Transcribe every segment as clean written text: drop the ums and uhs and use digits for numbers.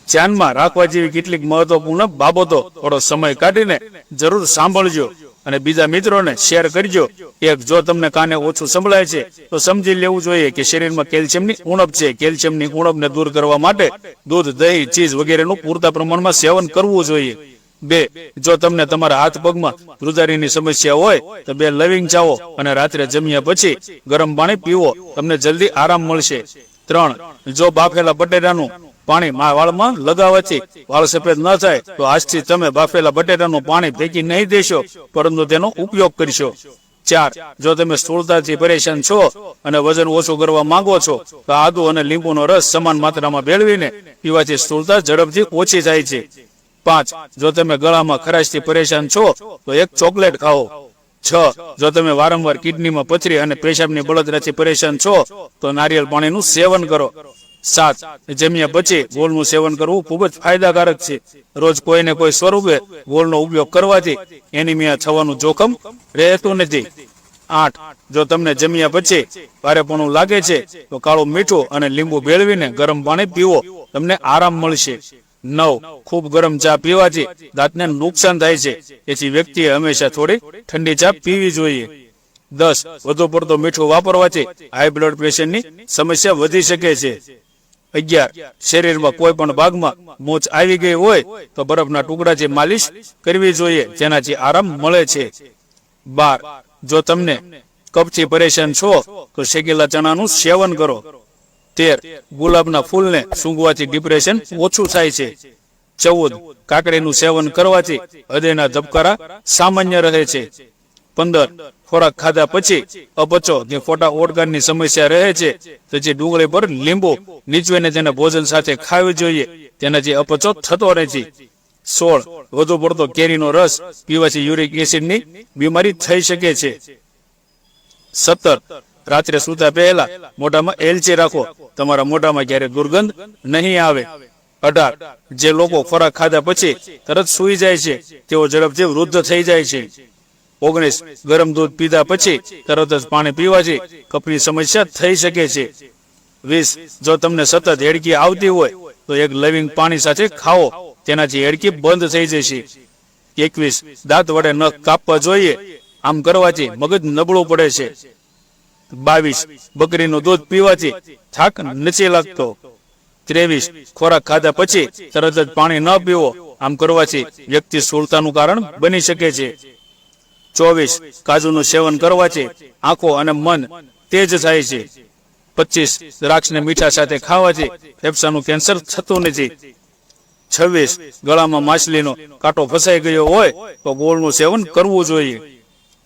ધ્યાનમાં રાખવા જેવી કેટલીક મહત્વપૂર્ણ બાબતો થોડો સમય કાઢીને જરૂર સાંભળજો અને બીજા મિત્રોને શેર કરજો. એક, જો તમને કાને ઓછું સંભળાય છે તો સમજી લેવું જોઈએ કે શરીરમાં કેલ્શિયમની ઉણપ છે. કેલ્શિયમની ઉણપને દૂર કરવા માટે દૂધ, દહીં, ચીઝ વગેરેનું પૂરતા પ્રમાણમાં સેવન કરવું જોઈએ. 2, જો તમને તમારા હાથ પગમાં ધ્રુજારીની સમસ્યા હોય તો 2 લવિંગ ચાવો અને રાત્રે જમ્યા પછી ગરમ પાણી પીવો, તમને જલ્દી આરામ મળશે. 3, જો બાફેલા બટેટાનું પાણી વાળમાં લગાવવાથી વાળ સફેદ ન થાય તો આજથી તમે બાફેલા બટેટાનું પાણી ફેંકી નહીં દેશો, પરંતુ તેનો ઉપયોગ કરશો. 4, જો તમે સ્થૂળતાથી પરેશાન છો અને વજન ઓછું કરવા માંગો છો તો આદુ અને લીંબુનો રસ સમાન માત્રામાં ભેળવીને પીવાથી સ્થૂળતા ઝડપથી ઓછી થાય છે. 5, જો તમે ગળામાં ખરાશથી પરેશાન છો તો 1 ચોકલેટ ખાઓ. 6, જો તમે વારંવાર કિડનીમાં પથરી અને પેશાબની બળતરાથી પરેશાન છો તો નારિયેળ પાણીનું સેવન કરો. 7, જમ્યા પછી ગોળનું સેવન કરવું ખૂબ જ ફાયદાકારક છે. રોજ કોઈને કોઈ સ્વરૂપે ગોળનો ઉપયોગ કરવાથી એનિમિયા થવાનું જોખમ રહેતું નથી. 8, જો તમને જમ્યા પછી ભારેપણું લાગે છે તો કાળું મીઠું અને લીંબુ ભેળવીને ગરમ પાણી પીવો, તમને આરામ મળશે. 9, ખૂબ ગરમ ચા પીવાથી દાંતને નુકસાન થાય છે, તેથી વ્યક્તિએ હંમેશા થોડી ઠંડી ચા પીવી જોઈએ. 10, વધુ પડતો મીઠું વાપરવાથી હાઈ બ્લડ પ્રેશરની સમસ્યા વધી શકે છે. 11, શરીરમાં કોઈ પણ ભાગમાં મોચ આવી ગઈ હોય તો બરફના ટુકડાથી માલિશ કરવી જોઈએ, જેનાથી આરામ મળે છે. 12, જો તમને કફથી પરેશાન છો તો શેકેલા ચણાનું સેવન કરો. 13, ગુલાબના ફૂલને સૂંઘવાથી ડિપ્રેશન ઓછું થાય છે. 14, કાકડીનું સેવન કરવાથી હૃદયના ધબકારા સામાન્ય રહે છે. 15, ખોરાક ખાધા પછી અપચો કે ખોટા ઓડકારની સમસ્યા રહે છે, તેથી ડુંગળી પર લીંબુ નીચવીને તેને ભોજન સાથે ખાવી જોઈએ, તેનાથી અપચો થતો નથી. 16, વધુ પડતો કેરીનો રસ પીવાથી યુરિક એસિડની બીમારી થઈ શકે છે. 17, રાત્રે સૂતા પહેલા મોઢામાં એલચી રાખો, તમારા મોઢામાં ક્યારે દુર્ગંધ નહીં આવે. 18, જે લોકો ખોરાક ખાધા પછી તરત સૂઈ જાય છે તેઓ ઝડપથી વૃદ્ધ થઈ જાય છે. 19, ગરમ દૂધ પીધા પછી તરત જ પાણી પીવાથી કફની સમસ્યા થઈ શકે છે. 20, જો તમને સતત હેડકી આવતી હોય તો 1 લવિંગ પાણી સાથે ખાઓ, તેનાથી હેડકી બંધ થઈ જશે. 21, દાંત વડે નખ કાપવા જોઈએ, આમ કરવાથી મગજ નબળું પડે છે. 22, બકરીનું દૂધ પીવાથી થાક નથી લાગતો. 23, ખોરાક ખાધા પછી તરત જ પાણી ન પીવો, આમ કરવાથી વ્યક્તિ સ્થૂળતાનું કારણ બની શકે છે. 24, કાજુનું સેવન કરવાથી આંખો અને મન તેજ થાય છે. 25, દ્રાક્ષને મીઠા સાથે ખાવાથી ફેફસાનું કેન્સર થતું નથી. 26, ગળામાં માછલીનો કાંટો ફસાઈ ગયો હોય તો ગોળનું સેવન કરવું જોઈએ.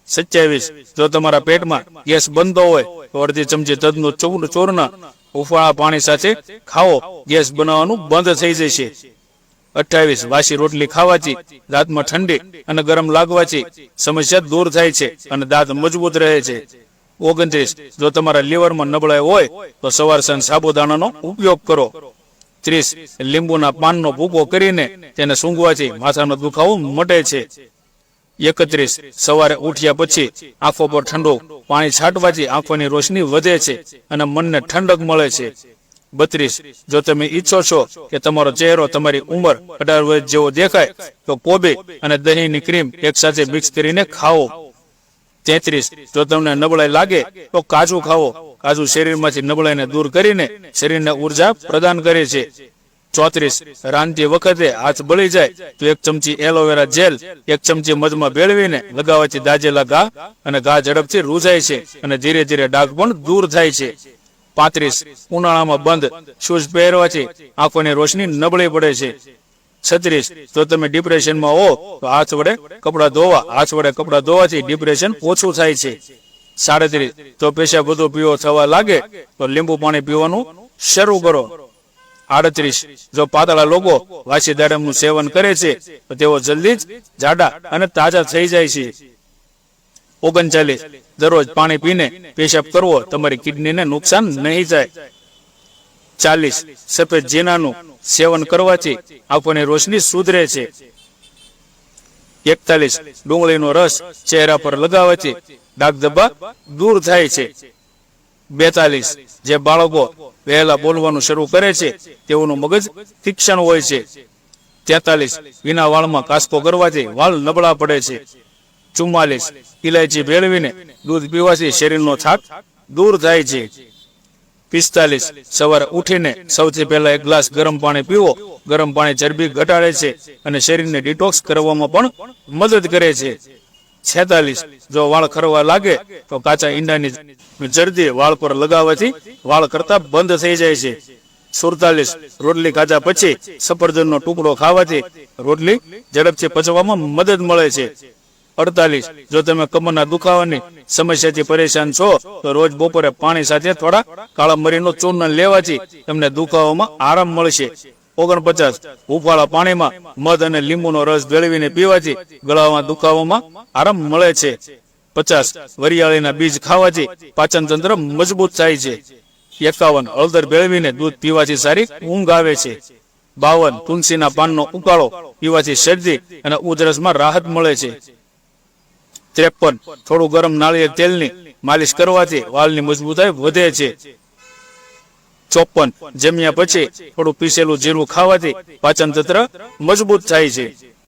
27, જો તમારા પેટમાં ગેસ બનતો હોય તો અડધી ચમચી તજનું ચૂર્ણ ઉફાળા પાણી સાથે ખાઓ, ગેસ બનાવવાનું બંધ થઈ જશે. 28, વાસી રોટલી ખાવાથી દાંતમાં ઠંડી અને ગરમ લાગવાથી સમસ્યા દૂર થાય છે અને દાંત મજબૂત રહે છે. 29, જો તમારા લીવરમાં નબળાઈ હોય તો સવાર સાંજ સાબુદાણાનો ઉપયોગ કરો. 30, લીંબુના પાનનો ભૂકો કરીને તેને સૂંઘવાથી માથાનો દુખાવો મટે છે. 31, સવારે ઉઠ્યા પછી આંખો પર ઠંડુ પાણી છાંટવાથી આંખોની રોશની વધે છે અને મનને ઠંડક મળે છે. 32, જો તમે ઈચ્છો છો કે તમારો ચહેરો તમારી ઉંમર 18 વર્ષ જેવો દેખાય તો કોબી અને દહીંની ક્રીમ એકસાથે મિક્સ કરીને ખાઓ. 33, જો તમને નબળાઈ લાગે તો કાજુ ખાઓ, કાજુ શરીરમાંથી નબળાઈને દૂર કરીને શરીરને ઉર્જા પ્રદાન કરે છે. 34, રાંધતી વખતે હાથ બળી જાય તો 1 ચમચી એલોવેરા જેલ 1 ચમચી મધમાં ભેળવીને લગાવવાથી દાજેલા ઘા અને ઘા ઝડપથી રૂઝાય છે અને ધીરે ધીરે ડાઘ પણ દૂર થાય છે. 35, ઉનાળામાં બંધ શૂઝ પહેરવાથી આંખોની રોશની નબળી પડે છે. 36, જો તમે ડિપ્રેશનમાં હો તો હાથ વડે કપડાં ધોવાથી ડિપ્રેશન ઓછું થાય છે. 37, જો પેશાબ વધુ પીવો થવા લાગે તો લીંબુ પાણી પીવાનું શરૂ કરો. 38, જો પાતળા લોકો વાસી દાડમનું સેવન કરે છે તો તેઓ જલ્દી જ જાડા અને તાજા થઈ જાય છે. 39, દરરોજ પાણી પીને પેશાબ કરવો, તમારી કિડનીને નુકસાન નહીં થાય. 40, સફેદ જીનાનું સેવન કરવાથી આંખોની રોશની સુધરે છે. 41, ડુંગળીનો રસ ચહેરા પર લગાવવાથી ડાઘ ધબ્બા દૂર થાય છે. 42 જે બાળકો વહેલા બોલવાનું શરૂ કરે છે તેઓનું મગજ તીક્ષ્ણ હોય છે. 43 વિના વાળમાં કાસ્કો કરવાથી વાળ નબળા પડે છે. 44 ઇલાયચી ભેળવીને દૂધ પીવાથી શરીરનો થાક દૂર થાય છે. 45 સવારે ઉઠીને સૌથી પહેલા એક ગ્લાસ ગરમ પાણી પીવો. ગરમ પાણી ચરબી ઘટાડે છે અને શરીરને ડિટોક્સ કરવામાં પણ મદદ કરે છે. 46 જો વાળ ખરવા લાગે તો કાચા ઈંડાની જરદી વાળ પર લગાવવાથી વાળ કરતા બંધ થઈ જાય છે. 47 રોટલી ખાધા પછી સફરજનનો ટુકડો ખાવાથી રોટલી ઝડપથી પચવામાં મદદ મળે છે. 48 જો તમે કમરના દુખાવાની સમસ્યાથી પરેશાન છો તો રોજ બપોરે પાણી સાથે થોડા કાળા મરીનું ચૂર્ણ લેવાથી તમને દુખાવામાં આરામ મળશે. 49 હુંફાળા પાણીમાં મધ અને લીંબુનો રસ ભેળવીને પીવાથી ગળામાં દુખાવામાં આરામ મળે છે. 50 વરિયાળીના બીજ ખાવાથી પાચન તંત્ર મજબૂત થાય છે. 51 હળદર ભેળવીને દૂધ પીવાથી સારી ઊંઘ આવે છે. 52 તુલસીના પાનનો ઉકાળો પીવાથી શરદી અને ઉધરસમાં રાહત મળે છે. 53 થોડું ગરમ નાળિયેર તેલની માલિશ કરવાથી વાળની મજબૂતાઈ વધે છે. 54 જમ્યા પછી થોડું પીસેલું જીરું ખાવાથી પાચન તંત્ર મજબૂત થાય છે.